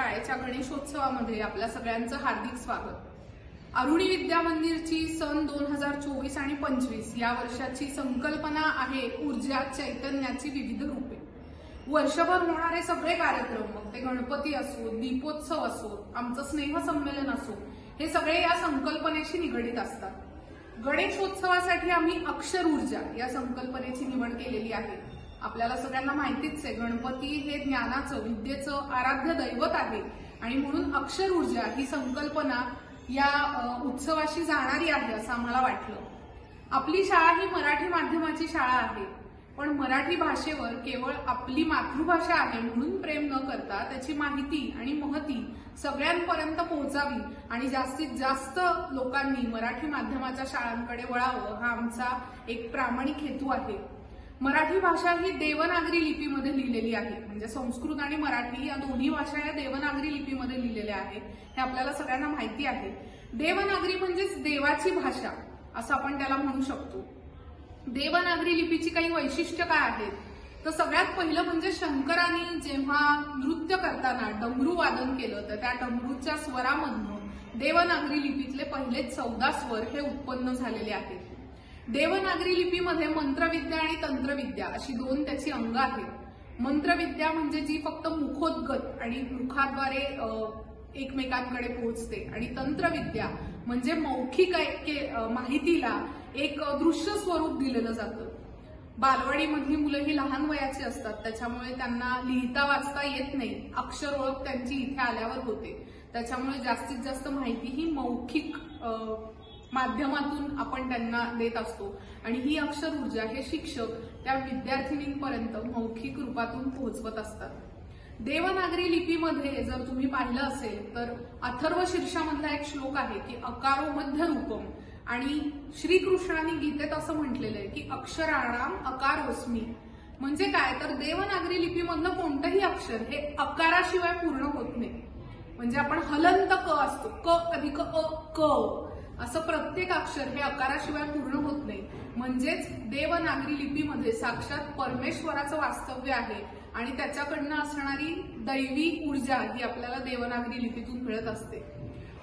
शाळेच्या गणेशोत्सवामध्ये आपल्या सगळ्यांचं हार्दिक स्वागत। अरुणी विद्या मंदिरची सन 2024 आणि 25 या वर्षाची संकल्पना आहे ऊर्जा चैतन्याची विविध रूपे। वर्षभर होणारे सगळे कार्यक्रम, मग ते गणपती असो, दीपोत्सव असो, आमचं स्नेह संमेलन असो, हे सगळे या संकल्पनेशी निगडित असतात। गणेशोत्सवासाठी आम्ही अक्षर ऊर्जा या संकल्पनेची निवड केलेली आहे। आपल्याला सगळ्यांना माहितीच आहे, गणपती हे ज्ञानाचं, विद्येचं आराध्य दैवत आहे आणि म्हणून अक्षर ऊर्जा ही संकल्पना या उत्सवाशी जाणारी आहे असं आम्हाला वाटलं। आपली शाळा ही मराठी माध्यमाची शाळा आहे, पण मराठी भाषेवर केवळ आपली मातृभाषा आहे म्हणून प्रेम न करता त्याची माहिती आणि महती सगळ्यांपर्यंत पोहोचावी आणि जास्तीत जास्त लोकांनी मराठी माध्यमाच्या शाळांकडे वळावं हा आमचा एक प्रामाणिक हेतू आहे। मराठी भाषा ही देवनागरी लिपीमध्ये लिहिलेली आहे, म्हणजे संस्कृत आणि मराठी या दोन्ही भाषा या देवनागरी लिपीमध्ये लिहिलेल्या आहेत, हे आपल्याला सगळ्यांना माहिती आहे। देवनागरी म्हणजेच देवाची भाषा असं आपण त्याला म्हणू शकतो। देवनागरी लिपीची काही वैशिष्ट्य काय आहेत, तर सगळ्यात पहिलं म्हणजे शंकरांनी जेव्हा नृत्य करताना डमरू वादन केलं तर त्या डमरूच्या स्वरामधून देवनागरी लिपीतले पहिले 14 स्वर हे उत्पन्न झालेले आहेत। देवनागरी लिपीमध्ये मंत्रविद्या आणि तंत्रविद्या अशी दोन त्याची अंग आहेत। मंत्रविद्या म्हणजे जी फक्त मुखोद्गत आणि मुखाद्वारे एकमेकांकडे पोहोचते, आणि तंत्रविद्या म्हणजे मौखिक माहितीला एक दृश्य स्वरूप दिलेलं जातं। बालवाडीमधली मुलं ही लहान वयाची असतात, त्याच्यामुळे त्यांना लिहिता वाचता येत नाही, अक्षर ओळख त्यांची इथे आल्यावर होते, त्याच्यामुळे जास्तीत जास्त माहिती ही मौखिक माध्यमातून आपण त्यांना देत असतो आणि ही अक्षर ऊर्जा हे शिक्षक त्या विद्यार्थिनींपर्यंत मौखिक रूपातून पोहोचवत असतात। देवनागरी लिपीमध्ये जर तुम्ही पाहिलं असेल तर अथर्व शीर्षामधला एक श्लोक आहे की अकारो मध्य रूपम, आणि श्रीकृष्णाने गीतेत असं म्हटलेलं आहे की अक्षराणाम अकारोस्मी। म्हणजे काय तर देवनागरी लिपीमधलं कोणतंही अक्षर हे अकाराशिवाय पूर्ण होत नाही। म्हणजे आपण हलंत क असतो, क अधिक अ क असं प्रत्येक अक्षर हे अकाराशिवाय पूर्ण होत नाही। म्हणजेच देवनागरी लिपीमध्ये साक्षात परमेश्वराचं वास्तव्य आहे आणि त्याच्याकडनं असणारी दैवी ऊर्जा ही आपल्याला देवनागरी लिपीतून मिळत असते।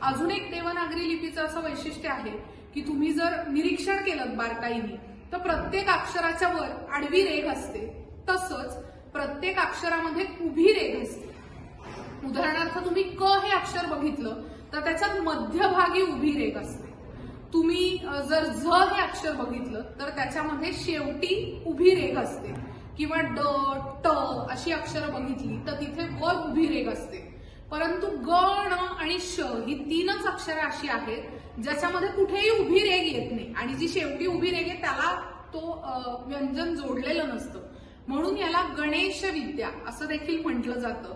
अजून एक देवनागरी लिपीचं असं वैशिष्ट्य आहे की तुम्ही जर निरीक्षण केलं बारकाईने तर प्रत्येक अक्षराच्या वर आडवी रेघ असते, तसंच प्रत्येक अक्षरामध्ये उभी रेघ असते। उदाहरणार्थ तुम्ही क हे अक्षर बघितलं तर त्याच्यात मध्यभागी उभी रेघ असते। तुम्ही जर झ हे अक्षर बघितलं तर त्याच्यामध्ये शेवटी उभी रेघ असते, किंवा ड ट अशी अक्षरं बघितली तर तिथे वर उभी रेघ असते। परंतु ग, ण आणि श ही तीनच अक्षरं अशी आहेत ज्याच्यामध्ये कुठेही उभी रेघ येत नाही, आणि जी शेवटी उभी रेघ आहे त्याला तो व्यंजन जोडलेलं नसतं, म्हणून याला गणेश विद्या असं देखील म्हटलं जातं।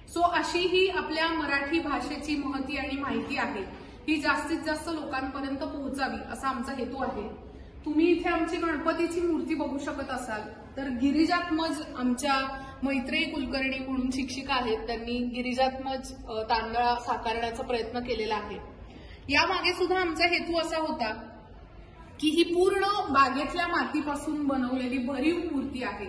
सो अशी ही आपल्या मराठी भाषेची महती आणि माहिती आहे, ही जास्तीत जास्त लोकांपर्यंत पोहोचावी असा आमचा हेतू आहे। तुम्ही इथे आमची गणपतीची मूर्ती बघू शकत असाल तर गिरिजात्मज आमच्या मैत्रेयी कुलकर्णी म्हणून शिक्षिका आहेत, त्यांनी गिरिजात्मज तांदळा साकारण्याचा प्रयत्न केलेला आहे। यामागे सुद्धा आमचा हेतू असा होता की ही पूर्ण बागेतल्या मातीपासून बनवलेली भरीव मूर्ती आहे,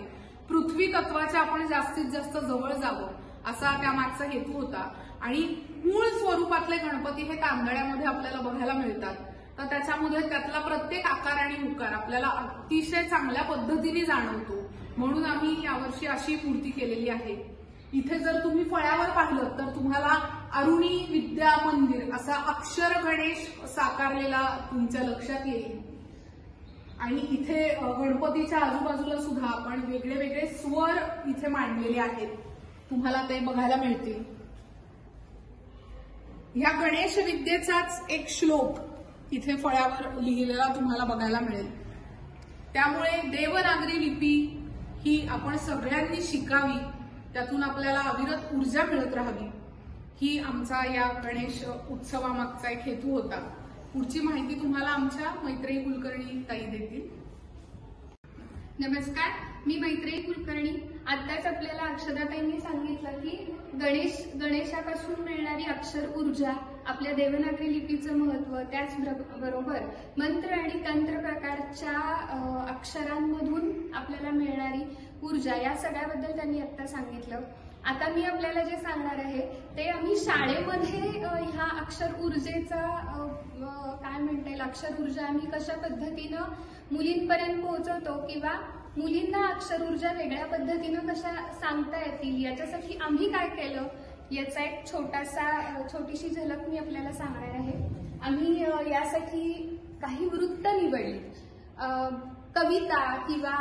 पृथ्वी तत्वाच्या आपण जास्तीत जास्त जवळ जावं असा त्यामागचा हेतू होता। आणि मूळ स्वरूपातले गणपती हे तांदळ्यामध्ये आपल्याला बघायला मिळतात, तर त्याच्यामध्ये त्यातला प्रत्येक आकार आणि उकार आपल्याला अतिशय चांगल्या पद्धतीने जाणवतो, म्हणून आम्ही यावर्षी अशी मूर्ती केलेली आहे। इथे जर तुम्ही फळ्यावर पाहिलं तर तुम्हाला अरुणी विद्या मंदिर असा अक्षर गणेश साकारलेला तुमच्या लक्षात येईल, आणि इथे गणपतीच्या आजूबाजूला सुद्धा आपण वेगळे वेगळे स्वर इथे मांडलेले आहेत, तुम्हाला ते बघायला मिळतील। या गणेश विद्येचाच एक श्लोक इथे फळ्यावर लिहिलेला तुम्हाला बघायला मिळेल। त्यामुळे देवनागरी लिपी ही आपण सगळ्यांनी शिकावी, त्यातून आपल्याला अविरत ऊर्जा मिळत राहावी, ही आमचा या गणेश उत्सवामागचा एक हेतू होता। पुढची माहिती तुम्हाला आमच्या मैत्रेयी कुलकर्णी ताई देतील। नमस्कार, मी मैत्रेयी कुलकर्णी। आत्ताच आपल्याला अक्षदाताईंनी सांगितलं की गणेशापासून मिळणारी अक्षर ऊर्जा, आपल्या देवनागरी लिपीचं महत्व, त्याचबरोबर मंत्र आणि तंत्र प्रकारच्या अक्षरांमधून आपल्याला मिळणारी ऊर्जा, या सगळ्याबद्दल त्यांनी आत्ता सांगितलं। आता मी आपल्याला जे सांगणार आहे ते आम्ही शाळेमध्ये ह्या अक्षर ऊर्जेचा काय म्हणता येईल, अक्षर ऊर्जा आम्ही कशा पद्धतीनं मुलींपर्यंत पोहोचवतो किंवा मुलींना अक्षर ऊर्जा वेगळ्या पद्धतीनं कशा सांगता येतील याच्यासाठी आम्ही काय केलं याचा एक छोटीशी झलक मी आपल्याला सांगणार आहे. आम्ही यासाठी काही वृत्त निवडली. कविता किंवा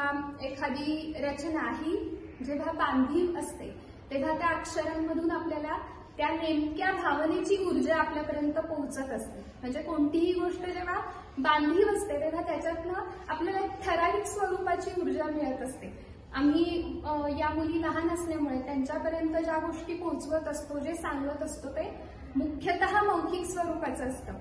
एखादी रचना ही जेव्हा बांधीव असते तेव्हा त्या अक्षरांमधून आपल्याला त्या नेमक्या भावनेची ऊर्जा आपल्यापर्यंत पोहोचत असते. म्हणजे कोणतीही गोष्ट जेव्हा बांधीव असते तेव्हा त्याच्यातनं आपल्याला एक ठराविक स्वरूपाची ऊर्जा मिळत असते. आम्ही या मुली लहान असल्यामुळे त्यांच्यापर्यंत ज्या गोष्टी पोहोचवत असतो, जे सांगत असतो ते मुख्यतः मौखिक स्वरूपाचं असतं.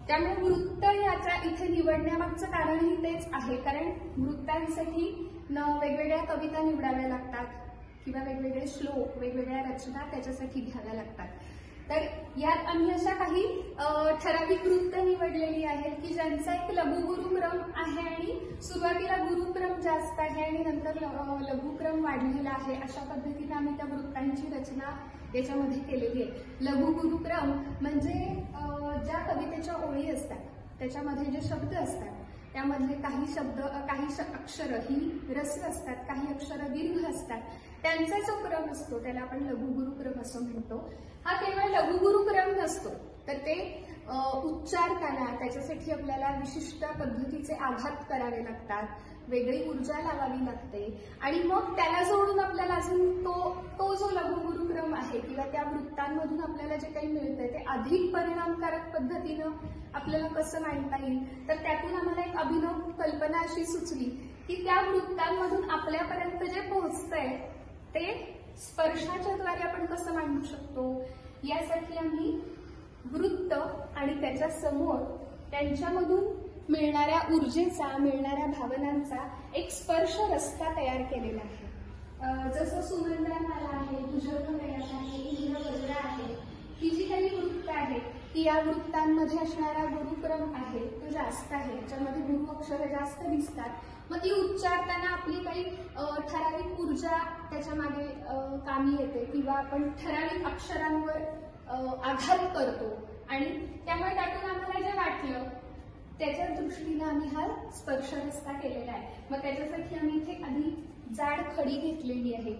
त्यामुळे वृत्त याच्या इथे निवडण्यामागचं कारणही तेच आहे, कारण वृत्तांसाठी वेगवेगळ्या कविता निवडाव्या लागतात किंवा वेगवेगळे श्लोक, वेगवेगळ्या रचना त्याच्यासाठी घ्याव्या लागतात. तर यात आम्ही अशा काही ठराविक वृत्त निवडलेली आहेत की ज्यांचा एक लघुगुरुक्रम आहे आणि सुरुवातीला गुरुक्रम जास्त आहे आणि नंतर लघुक्रम वाढलेला आहे. अशा पद्धतीने आम्ही त्या वृत्तांची रचना याच्यामध्ये केलेली आहे. लघुगुरुक्रम म्हणजे ज्या कवितेच्या ओळी असतात त्याच्यामध्ये जे शब्द असतात त्यामधले काही अक्षरं ही रस्व असतात, काही अक्षरं दीर्घ असतात, त्यांचा जो क्रम असतो त्याला आपण लघुगुरुक्रम असं म्हणतो. हा केवळ लघुगुरुक्रम नसतो, तर ते उच्चारताना त्याच्यासाठी आपल्याला विशिष्ट पद्धतीचे आघात करावे लागतात, वेगळी ऊर्जा लावावी लागते आणि मग त्याला जोडून आपल्याला अजून तो जो लघुगुरुक्रम आहे किंवा त्या वृत्तांमधून आपल्याला जे काही मिळतंय ते अधिक परिणामकारक पद्धतीनं आपल्याला कसं मांडता येईल. तर त्यातून आम्हाला एक अभिनव कल्पना अशी सुचली की त्या वृत्तांमधून आपल्यापर्यंत जे पोहोचतंय ते स्पर्शाच्या द्वारे आपण कसं मांडू शकतो. यासाठी आम्ही वृत्त आणि त्याच्या समोर त्यांच्यामधून मिळणाऱ्या ऊर्जेचा, मिळणाऱ्या भावनांचा एक स्पर्श रस्ता तयार केलेला आहे. जसं सुनंदामाला आहे, तुझ्याकडे आहे, इंद्र वज्र आहे, ही जी काही वृत्त आहे ती या वृत्तांमध्ये असणारा गुरुक्रम आहे तो जास्त आहे, याच्यामध्ये गुरु अक्षरे जास्त दिसतात. मग ती उच्चारताना आपली काही ठराविक ऊर्जा त्याच्या मागे कामी येते किंवा आपण ठराविक अक्षरांवर आघात करतो आणि त्यामुळे त्यातून आम्हाला जे वाटलं त्याच्या दृष्टीने आम्ही हा स्पर्श रस्ता केलेला आहे. मग त्याच्यासाठी आम्ही इथे आधी जाड खडी घेतलेली आहे.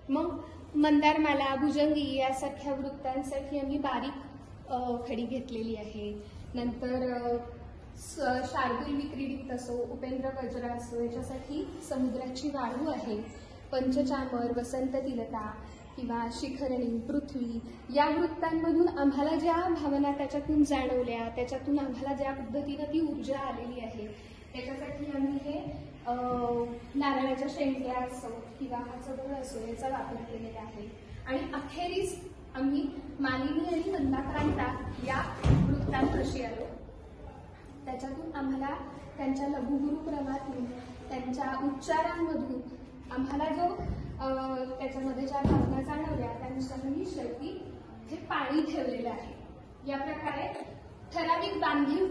मग मंदारमाला, भुजंगी यासारख्या वृत्तांसाठी आम्ही बारीक खडी घेतलेली आहे. नंतर शार्दूल विक्रीडित असो, उपेंद्र वज्र असो याच्यासाठी समुद्राची वाळू आहे. पंचचामर, वसंत तिलता किंवा शिखरणी, पृथ्वी या वृत्तांमधून आम्हाला ज्या भावना त्याच्यातून जाणवल्या, त्याच्यातून आम्हाला ज्या पद्धतीनं ती ऊर्जा आलेली आहे त्याच्यासाठी आम्ही हे नारळाच्या शेंड्या असो किंवा हा चबळ असो याचा वापर केलेला आहे. आणि अखेरीस आम्ही मालिनी आणि मंदाक्रांता या वृत्तांपाशी आलो. त्याच्यातून आम्हाला त्यांच्या लघुगुरुक्रमातून, त्यांच्या उच्चारांमधून आम्हाला जो त्याच्यामध्ये ज्या भावना जाणवल्या त्यानुसार मी शेवटी हे पाणी ठेवलेलं आहे. या प्रकारे ठराविक बांधीव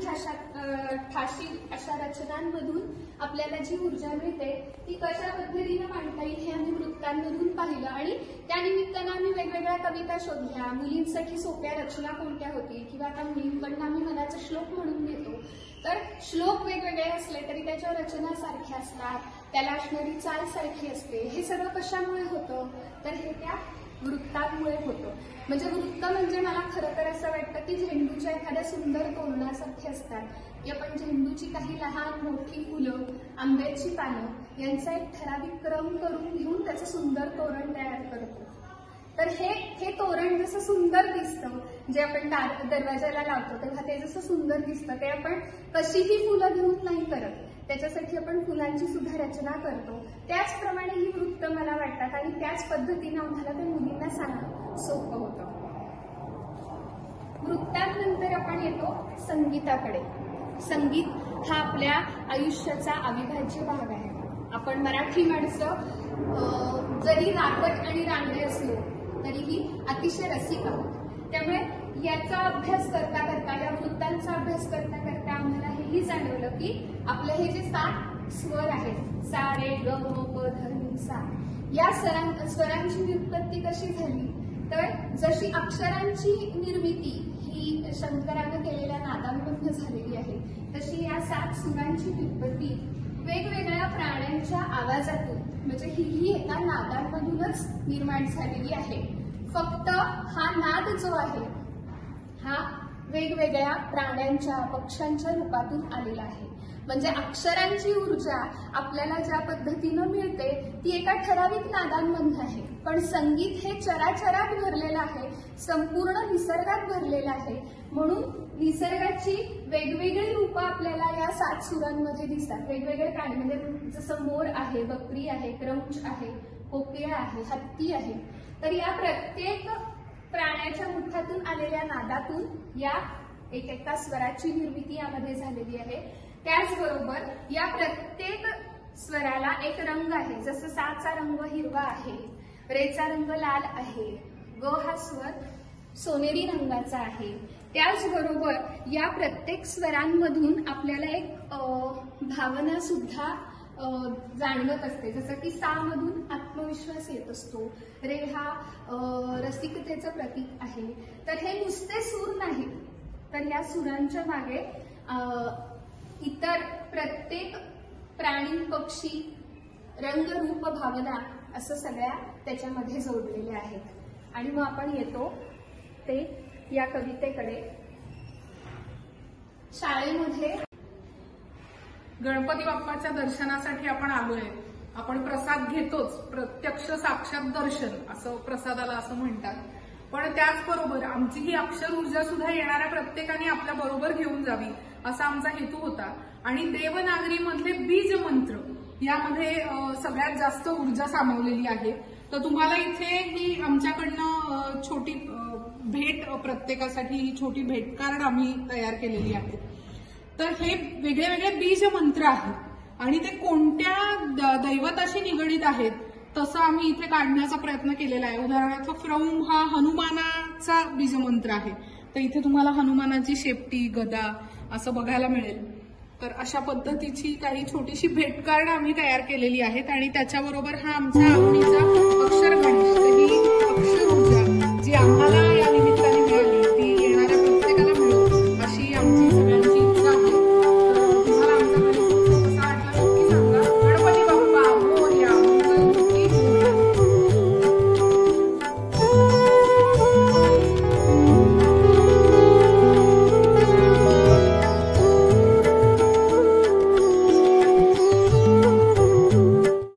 ठाशी अशा रचनांमधून आपल्याला जी ऊर्जा मिळते ती कशा पद्धतीनं मांडता येईल हे आम्ही वृत्तांमधून पाहिलं आणि त्यानिमित्तानं आम्ही वेगवेगळ्या कविता शोधल्या. मुलींसाठी सोप्या रचना कोणत्या होतील किंवा आता मुलींकडनं आम्ही मनाचा श्लोक म्हणून घेतो, तर श्लोक वेगवेगळे असले तरी त्याच्या रचना सारख्या असतात, त्याला असणारी चाल सारखी असते. हे सगळं कशामुळे होतं तर हे त्या वृत्तांमुळे होतं. म्हणजे वृत्त म्हणजे मला खरं तर असं वाटतं की झेंडूच्या एखाद्या सुंदर तोरणासारखी असतात की आपण झेंडूची काही लहान मोठी फुलं, आंब्याची पानं यांचा एक ठराविक क्रम करून घेऊन त्याचं सुंदर तोरण तयार करतो. तर हे तोरण जसं सुंदर दिसतं, जे आपण दरवाजाला लावतो तेव्हा ते जसं सुंदर दिसतं ते आपण कशीही फुलं घेऊन नाही करत, त्याच्यासाठी आपण फुलांची सुद्धा रचना करतो. त्याचप्रमाणे ही वृत्त मला वाटतात आणि त्याच पद्धतीनं आम्हाला ते मुलींना सांगणं सोपं होतं. वृत्तांनंतर आपण येतो संगीताकडे. संगीत हा आपल्या आयुष्याचा अविभाज्य भाग आहे. आपण मराठी माणसं जरी रागट आणि रांगडे असलो तरीही अतिशय रसिक आहोत. त्यामुळे याचा अभ्यास करता करता, या वृत्तांचा अभ्यास करता करता आम्हाला हेही जाणवलं की आपलं हे जे 7 स्वर आहेत, सा रे ग म प ध नि सा, या स्वरांची व्युत्पत्ती कशी झाली तर जशी अक्षरांची निर्मिती ही शंकरानं केलेल्या नादांमधून झालेली आहे, तशी या 7 सुरांची व्युत्पत्ती वेगवेगळ्या प्राण्यांच्या आवाजातून म्हणजे ही एका नादांमधूनच निर्माण झालेली आहे. फक्त हा नाद जो आहे हा वेगवेगळ्या प्राण्यांच्या पक्ष्यांच्या रूपातून आलेला आहे. म्हणजे अक्षरांची ऊर्जा आपल्याला ज्या पद्धतीनं मिळते ती एका ठराविक नादांमधून आहे, पण संगीत हे चराचरात भरलेलं आहे, संपूर्ण निसर्गात भरलेलं आहे. म्हणून निसर्गाची वेगवेगळी रूपं आपल्याला या 7 सुरांमध्ये दिसतात. वेगवेगळे प्राणी म्हणजे जसं मोर आहे, बकरी आहे, क्रौंच आहे, कोकिळा आहे, हत्ती आहे. तर या प्रत्येक प्राण्याच्या मुखातून आलेल्या नादातून या एकेका स्वराची निर्मिती यामध्ये झालेली आहे. त्याचबरोबर या प्रत्येक स्वराला एक रंग आहे. जसं साचा रंग हिरवा आहे, रेचा रंग लाल आहे, ग हा स्वर सोनेरी रंगाचा आहे. त्याचबरोबर या प्रत्येक स्वरांमधून आपल्याला एक भावना सुद्धा जाणवत असते. जसं की सा मधून आत्मविश्वास येत असतो, रे हा रसिकतेचं प्रतीक आहे. तर हे नुसते सूर नाहीत, तर या सुरांच्या मागे इतर प्रत्येक प्राणी, पक्षी, रंग, रूप, भावना असं सगळ्या त्याच्यामध्ये जोडलेल्या आहेत. आणि मग आपण येतो ते या कवितेकडे. शाळेमध्ये गणपती बाप्पाच्या दर्शनासाठी आपण आलोय. आपण प्रसाद घेतोच, प्रत्यक्ष साक्षात दर्शन असं प्रसादाला असं म्हणतात. पण त्याचबरोबर आमची ही अक्षर ऊर्जा सुद्धा येणाऱ्या प्रत्येकाने आपल्या बरोबर घेऊन जावी असा आमचा हेतू होता. आणि देवनागरी मधले बीज मंत्र यामध्ये सगळ्यात जास्त ऊर्जा सामावलेली आहे. तर तुम्हाला इथे ही आमच्याकडनं छोटी भेट, प्रत्येकासाठी ही छोटी भेट कार्ड आम्ही तयार केलेली आहे. तर हे वेगळे वेगळे बीज मंत्र आहेत आणि ते कोणत्या दैवताशी निगडीत आहेत तसं आम्ही इथे काढण्याचा प्रयत्न केलेला आहे. उदाहरणार्थ फ्रौम हा हनुमानाचा बीजमंत्र आहे, तर इथे तुम्हाला हनुमानाची शेपटी, गदा असं बघायला मिळेल. तर अशा पद्धतीची काही छोटीशी भेट कार्ड आम्ही तयार केलेली आहेत आणि त्याच्याबरोबर हा आमच्या आवडीचा